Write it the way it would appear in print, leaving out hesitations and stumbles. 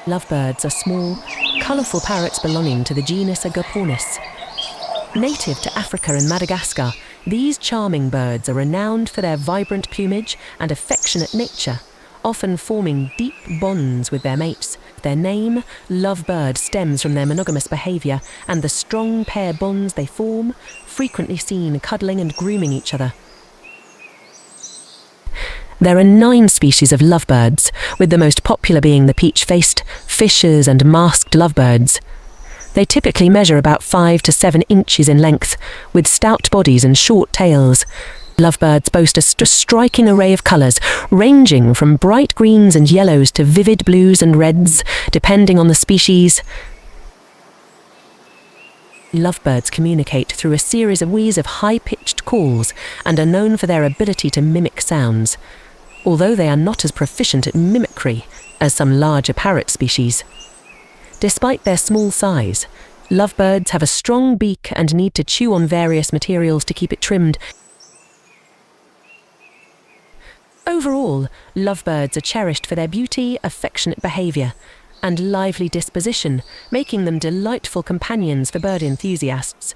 Lovebirds are small, colourful parrots belonging to the genus Agapornis. Native to Africa and Madagascar, these charming birds are renowned for their vibrant plumage and affectionate nature, often forming deep bonds with their mates. Their name, lovebird, stems from their monogamous behaviour and the strong pair bonds they form, frequently seen cuddling and grooming each other. There are 9 species of lovebirds, with the most popular being the peach-faced, fishers and masked lovebirds. They typically measure about 5 to 7 inches in length, with stout bodies and short tails. Lovebirds boast a striking array of colours, ranging from bright greens and yellows to vivid blues and reds, depending on the species. Lovebirds communicate through a series of wheeze of high-pitched calls and are known for their ability to mimic sounds, although they are not as proficient at mimicry as some larger parrot species. Despite their small size, lovebirds have a strong beak and need to chew on various materials to keep it trimmed. Overall, lovebirds are cherished for their beauty, affectionate behaviour, and lively disposition, making them delightful companions for bird enthusiasts.